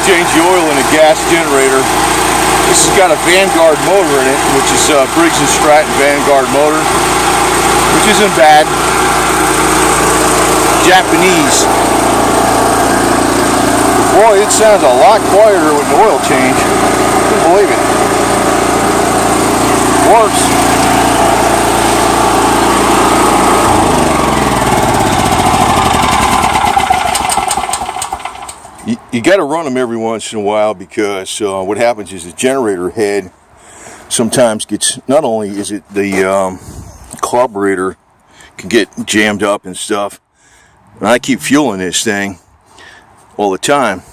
change the oil in a gas generator. This has got a Vanguard motor in it, which is Briggs & Stratton Vanguard motor, which isn't bad. Japanese. Boy, it sounds a lot quieter with an oil change. Couldn't believe it. Works. You got to run them every once in a while, because what happens is the generator head sometimes gets, not only is it the carburetor can get jammed up and stuff, and I keep fueling this thing all the time,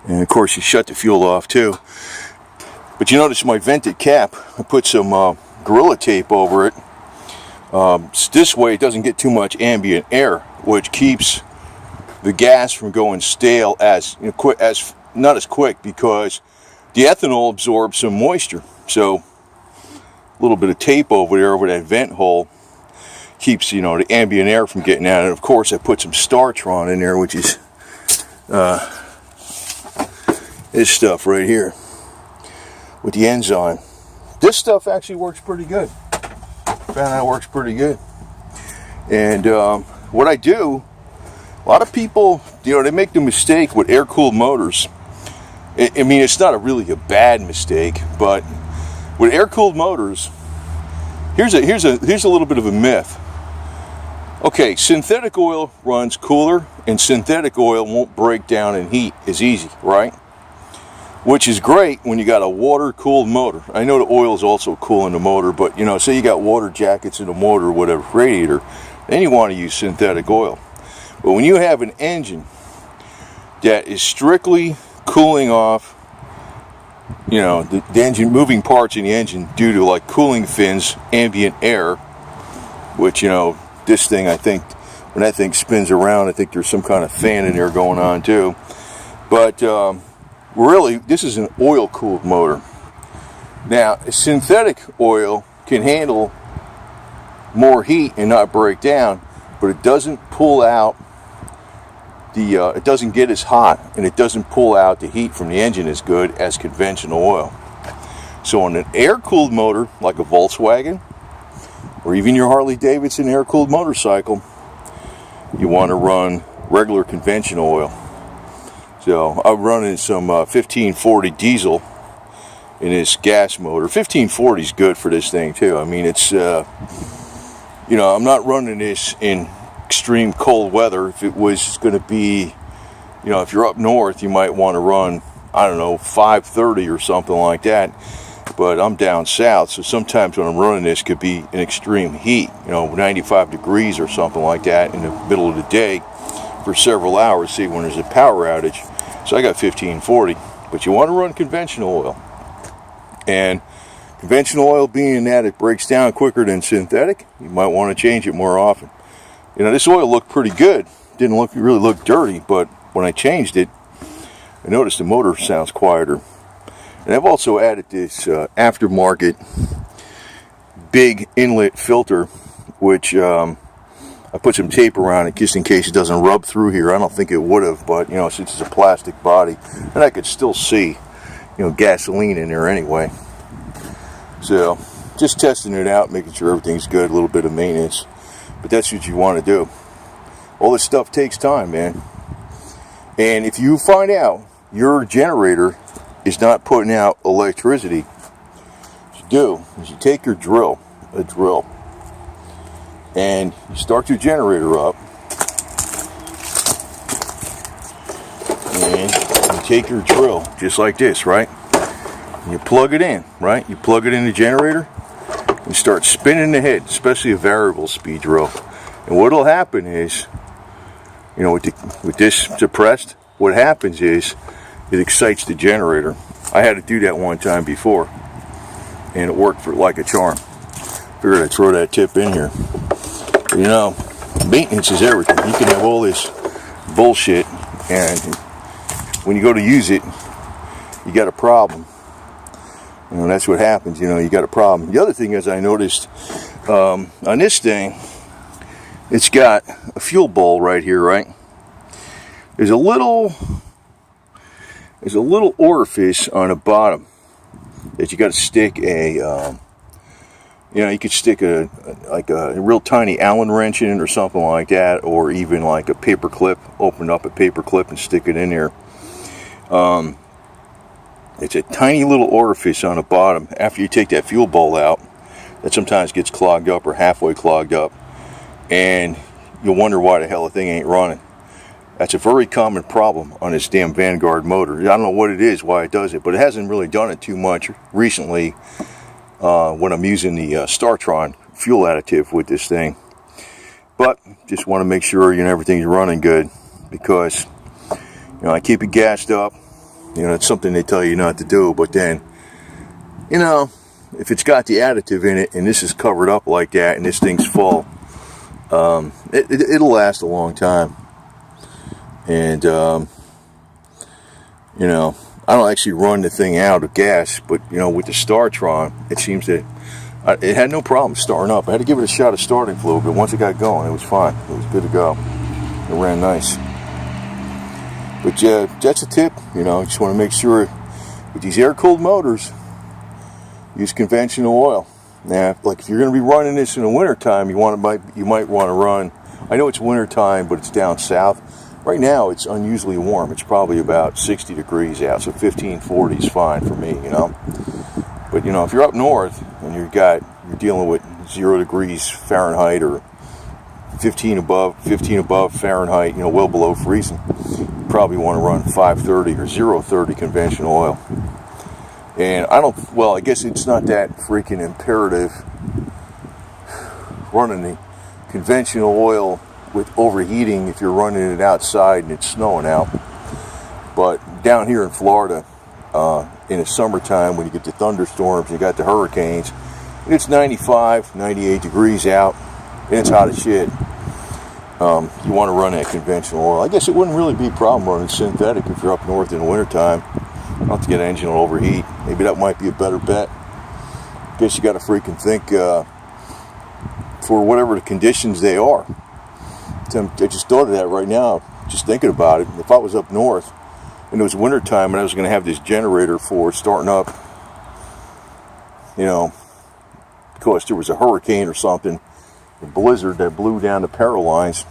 and of course you shut the fuel off too. But you notice my vented cap, I put some Gorilla Tape over it. This way it doesn't get too much ambient air, which keeps the gas from going stale not as quick, because the ethanol absorbs some moisture. So a little bit of tape over there over that vent hole keeps the ambient air from getting out. And of course I put some Startron in there, which is this stuff right here with the enzyme. This stuff actually works pretty good. Found out it works pretty good. And what I do, a lot of people, they make the mistake with air-cooled motors. I mean, it's not really a bad mistake, but with air-cooled motors, here's a little bit of a myth. Okay, synthetic oil runs cooler, and synthetic oil won't break down in heat as easy, right? Which is great when you got a water-cooled motor. I know the oil is also cooling the motor, but say you got water jackets in the motor or whatever, radiator, then you want to use synthetic oil. But when you have an engine that is strictly cooling off, the engine, moving parts in the engine due to like cooling fins, ambient air, which, this thing, I think, when that thing spins around, I think there's some kind of fan in there going on too. But really, this is an oil-cooled motor. Now, a synthetic oil can handle more heat and not break down, but it doesn't pull out it doesn't get as hot, and it doesn't pull out the heat from the engine as good as conventional oil. So on an air-cooled motor, like a Volkswagen, or even your Harley-Davidson air-cooled motorcycle, you want to run regular conventional oil. So I'm running some 1540 diesel in this gas motor. 1540 is good for this thing too. I mean, it's I'm not running this in extreme cold weather. If it was going to be, if you're up north, you might want to run, I don't know, 530 or something like that. But I'm down south, so sometimes when I'm running this could be in extreme heat, 95 degrees or something like that in the middle of the day for several hours, see, when there's a power outage. So I got 1540, but you want to run conventional oil. And conventional oil, being that it breaks down quicker than synthetic, you might want to change it more often. This oil looked pretty good. Didn't really look dirty, but when I changed it, I noticed the motor sounds quieter. And I've also added this aftermarket big inlet filter, which I put some tape around it just in case it doesn't rub through here. I don't think it would have, but since it's a plastic body, and I could still see gasoline in there anyway. So just testing it out, making sure everything's good, a little bit of maintenance. But that's what you want to do. All this stuff takes time, man. And if you find out your generator is not putting out electricity, what you do is you take your drill, and you start your generator up, and you take your drill just like this, right? And you plug it in, right? You plug it in the generator and start spinning the head, especially a variable speed drill. And what'll happen is, with this suppressed, what happens is it excites the generator. I had to do that one time before, and it worked for like a charm. Figured I'd throw that tip in here. Maintenance is everything. You can have all this bullshit, and when you go to use it, you got a problem. That's what happens. You got a problem. The other thing is, I noticed on this thing, it's got a fuel bowl right here, right? There's a little there's a little orifice on the bottom that you got to stick a, you could stick a real tiny Allen wrench in or something like that, or even like a paper clip. Open up a paper clip and stick it in there. It's a tiny little orifice on the bottom after you take that fuel bowl out that sometimes gets clogged up or halfway clogged up, and you'll wonder why the hell the thing ain't running. That's a very common problem on this damn Vanguard motor. I don't know what it is, why it does it, but it hasn't really done it too much recently when I'm using the StarTron fuel additive with this thing. But just want to make sure everything's running good, because I keep it gassed up. It's something they tell you not to do, but then if it's got the additive in it and this is covered up like that and this thing's full, it'll last a long time. And I don't actually run the thing out of gas, but with the StarTron, it seems that it had no problem starting up. I had to give it a shot of starting fluid, but once it got going, it was fine. It was good to go. It ran nice. But yeah, that's a tip. Just want to make sure with these air-cooled motors, use conventional oil. Now, like if you're going to be running this in the wintertime, you might want to run. I know it's wintertime, but it's down south. Right now, it's unusually warm. It's probably about 60 degrees out, so 1540 is fine for me. But if you're up north and you're dealing with 0 degrees Fahrenheit or 15 above Fahrenheit, well below freezing, you probably want to run 530 or 030 conventional oil. And I guess it's not that freaking imperative running the conventional oil with overheating if you're running it outside and it's snowing out. But down here in Florida, in the summertime, when you get the thunderstorms, you got the hurricanes, and it's 95, 98 degrees out, and it's hot as shit. You want to run that conventional oil. I guess it wouldn't really be a problem running synthetic if you're up north in the wintertime. Not to get an engine will overheat. Maybe that might be a better bet. Guess you got to freaking think for whatever the conditions they are. I just thought of that right now, just thinking about it. If I was up north and it was wintertime and I was going to have this generator for starting up, because there was a hurricane or something, a blizzard that blew down the power lines,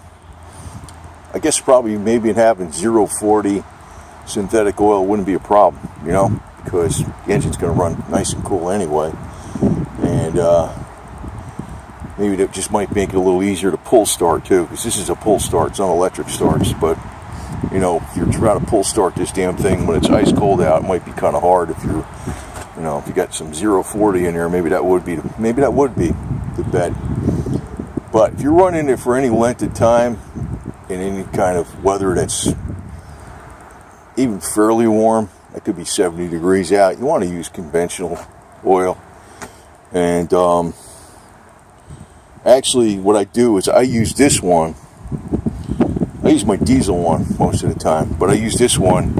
I guess maybe having 040 synthetic oil wouldn't be a problem, because the engine's going to run nice and cool anyway. And maybe that just might make it a little easier to pull start too, because this is a pull start, it's not electric starts. But if you're trying to pull start this damn thing when it's ice cold out, it might be kind of hard. If you're if you got some 040 in there, maybe that would be the bet. But if you're running it for any length of time in any kind of weather that's even fairly warm, it could be 70 degrees out, you want to use conventional oil. And actually what I do is I use this one. I use my diesel one most of the time, but I use this one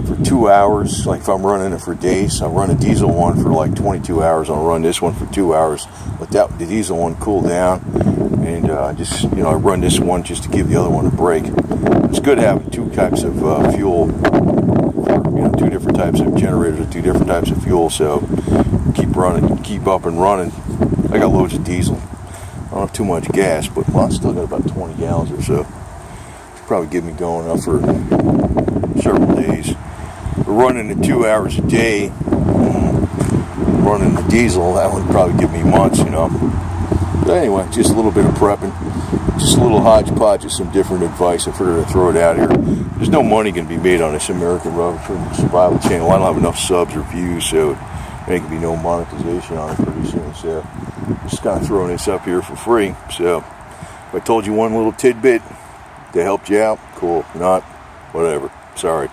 for 2 hours. Like if I'm running it for days, I'll run a diesel one for like 22 hours. I'll run this one for 2 hours. Let the diesel one cool down, and I run this one just to give the other one a break. It's good having two types of fuel, two different types of generators with two different types of fuel. So keep up and running. I got loads of diesel. I don't have too much gas, but I still got about 20 gallons or so. Probably get me going up for several days. But running it 2 hours a day, running the diesel, that would probably give me months, But anyway, just a little bit of prepping, just a little hodgepodge of some different advice. I figured I'd throw it out here. There's no money going to be made on this American Rubber Survival channel. I don't have enough subs or views, so there can be no monetization on it pretty soon. So just kind of throwing this up here for free. So if I told you one little tidbit that helped you out, cool. If not, whatever. Sorry.